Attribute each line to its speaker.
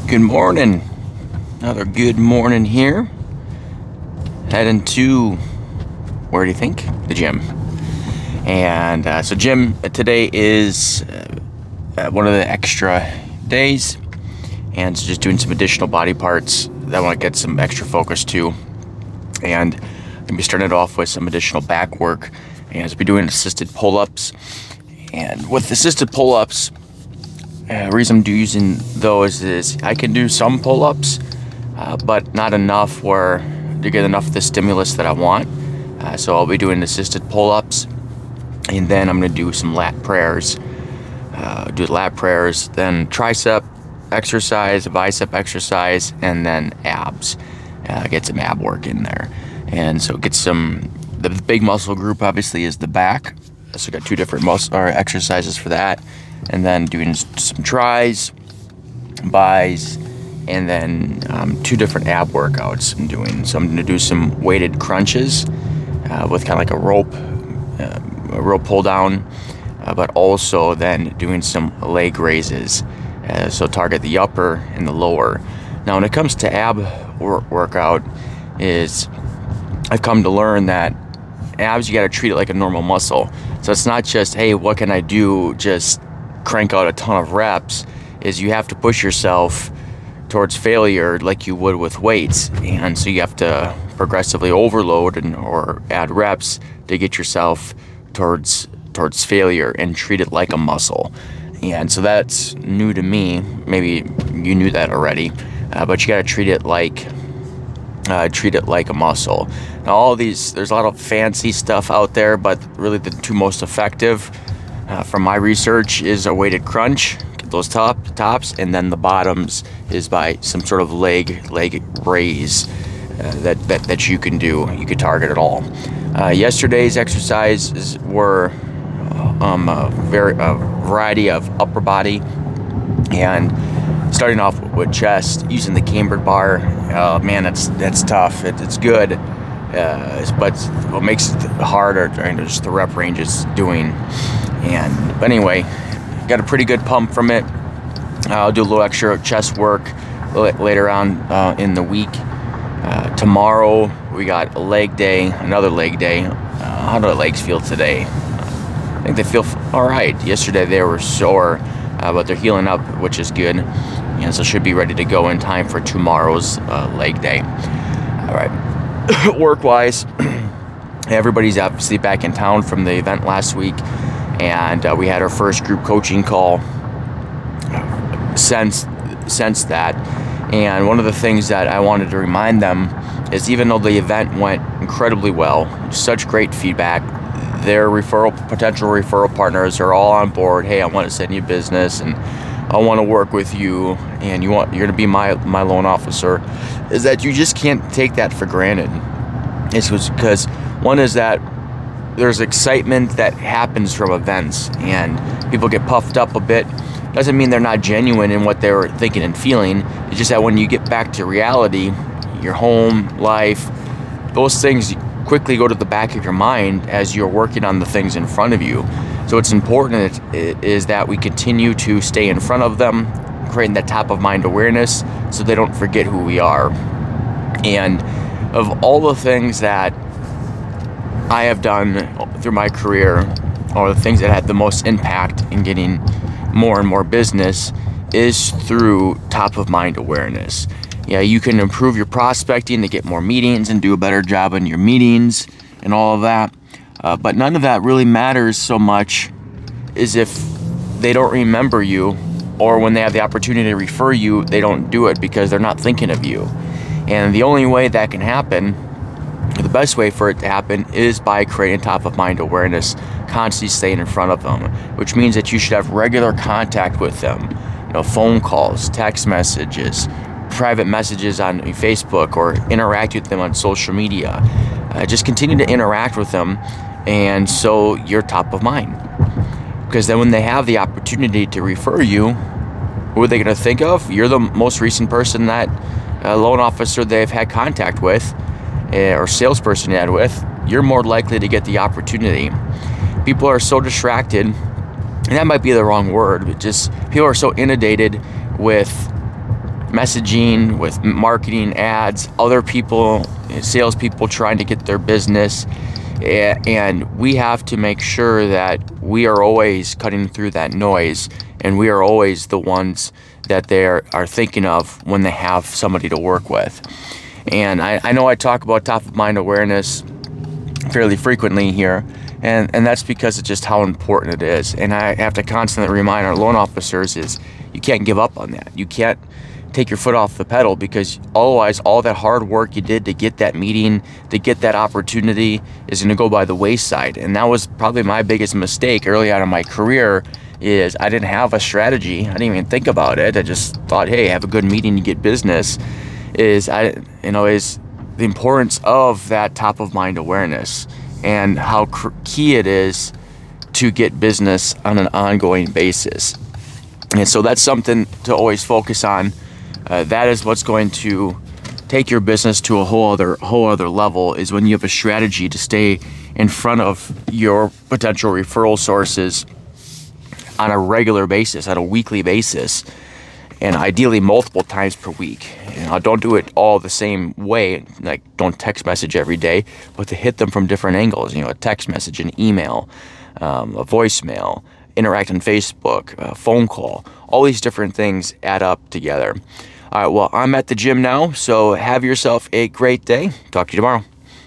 Speaker 1: Good morning. Another good morning here. Heading to, where do you think? The gym. And so gym today is one of the extra days. And so just doing some additional body parts that I want to get some extra focus to. And I'm going to be starting it off with some additional back work. And I'll be doing assisted pull-ups. And with assisted pull-ups, the reason I'm using those is I can do some pull-ups, but not enough to get enough of the stimulus that I want. So I'll be doing assisted pull-ups, and then I'm going to do some lat prayers. Do lat prayers, then tricep exercise, bicep exercise, and then abs. Get some ab work in there. And so get some, the big muscle group obviously is the back. So got two different muscle or exercises for that. And then doing some tries, bis, and then two different ab workouts I'm doing. So I'm going to do some weighted crunches with kind of like a rope pull down, but also then doing some leg raises. So target the upper and the lower. Now when it comes to ab workout, I've come to learn that abs, you got to treat it like a normal muscle. So it's not just, hey, what can I do? Just crank out a ton of reps. Is you have to push yourself towards failure like you would with weights. And so you have to progressively overload or add reps to get yourself towards failure and treat it like a muscle. And so that's new to me. Maybe you knew that already, but you got to treat it like a muscle. Now all of these, there's a lot of fancy stuff out there, but really the two most effective from my research is a weighted crunch, those tops, and then the bottoms is by some sort of leg raise that you can do. You could target it all. Yesterday's exercises were a variety of upper body, and starting off with chest using the cambered bar. Man, that's tough. It's good, but what makes it harder during just the rep range is doing. But anyway, got a pretty good pump from it. I'll do a little extra chest work later on in the week. Tomorrow we got a leg day, another leg day. How do the legs feel today? I think they feel all right. Yesterday they were sore, but they're healing up, which is good. And so should be ready to go in time for tomorrow's leg day. All right, work-wise, everybody's obviously back in town from the event last week, and we had our first group coaching call since that. And one of the things that I wanted to remind them is, even though the event went incredibly well, such great feedback, their potential referral partners are all on board. Hey, I want to send you business, and I want to work with you, and you're going to be my loan officer. Is that you just can't take that for granted. It's because one is that there's excitement that happens from events, and people get puffed up a bit. Doesn't mean they're not genuine in what they're thinking and feeling. It's just that when you get back to reality, your home life, those things quickly go to the back of your mind as you're working on the things in front of you. So what's important is that we continue to stay in front of them, creating that top of mind awareness so they don't forget who we are. And of all the things that I have done through my career, or the things that had the most impact in getting more and more business, is through top of mind awareness. Yeah, you can improve your prospecting to get more meetings and do a better job in your meetings and all of that. But none of that really matters so much as if they don't remember you, or when they have the opportunity to refer you, they don't do it because they're not thinking of you. And the only way that can happen, the best way for it to happen, is by creating top of mind awareness, constantly staying in front of them, which means that you should have regular contact with them. Phone calls, text messages, private messages on Facebook, or interact with them on social media. Just continue to interact with them, and so you're top of mind. Because then when they have the opportunity to refer you, who are they going to think of? You're the most recent person that loan officer they've had contact with, or salesperson you had with. You're more likely to get the opportunity. People are so distracted, and that might be the wrong word, but just people are so inundated with messaging, with marketing, ads, other people, salespeople trying to get their business. And we have to make sure that we are always cutting through that noise, and we are always the ones that they are thinking of when they have somebody to work with. And I know I talk about top of mind awareness fairly frequently here, and that's because it's just how important it is. And I have to constantly remind our loan officers is you can't give up on that. You can't take your foot off the pedal, because otherwise all that hard work you did to get that meeting, to get that opportunity, is going to go by the wayside. And that was probably my biggest mistake early on in my career, is I didn't have a strategy. I didn't even think about it. I just thought, hey, have a good meeting to get business. Is the importance of that top of mind awareness, and how key it is to get business on an ongoing basis. And so that's something to always focus on. That is what's going to take your business to a whole other level, is when you have a strategy to stay in front of your potential referral sources on a regular basis, on a weekly basis, and ideally multiple times per week. Don't do it all the same way, like don't text message every day, but to hit them from different angles. A text message, an email, a voicemail, interact on Facebook, a phone call. All these different things add up together. All right, well, I'm at the gym now, so have yourself a great day. Talk to you tomorrow.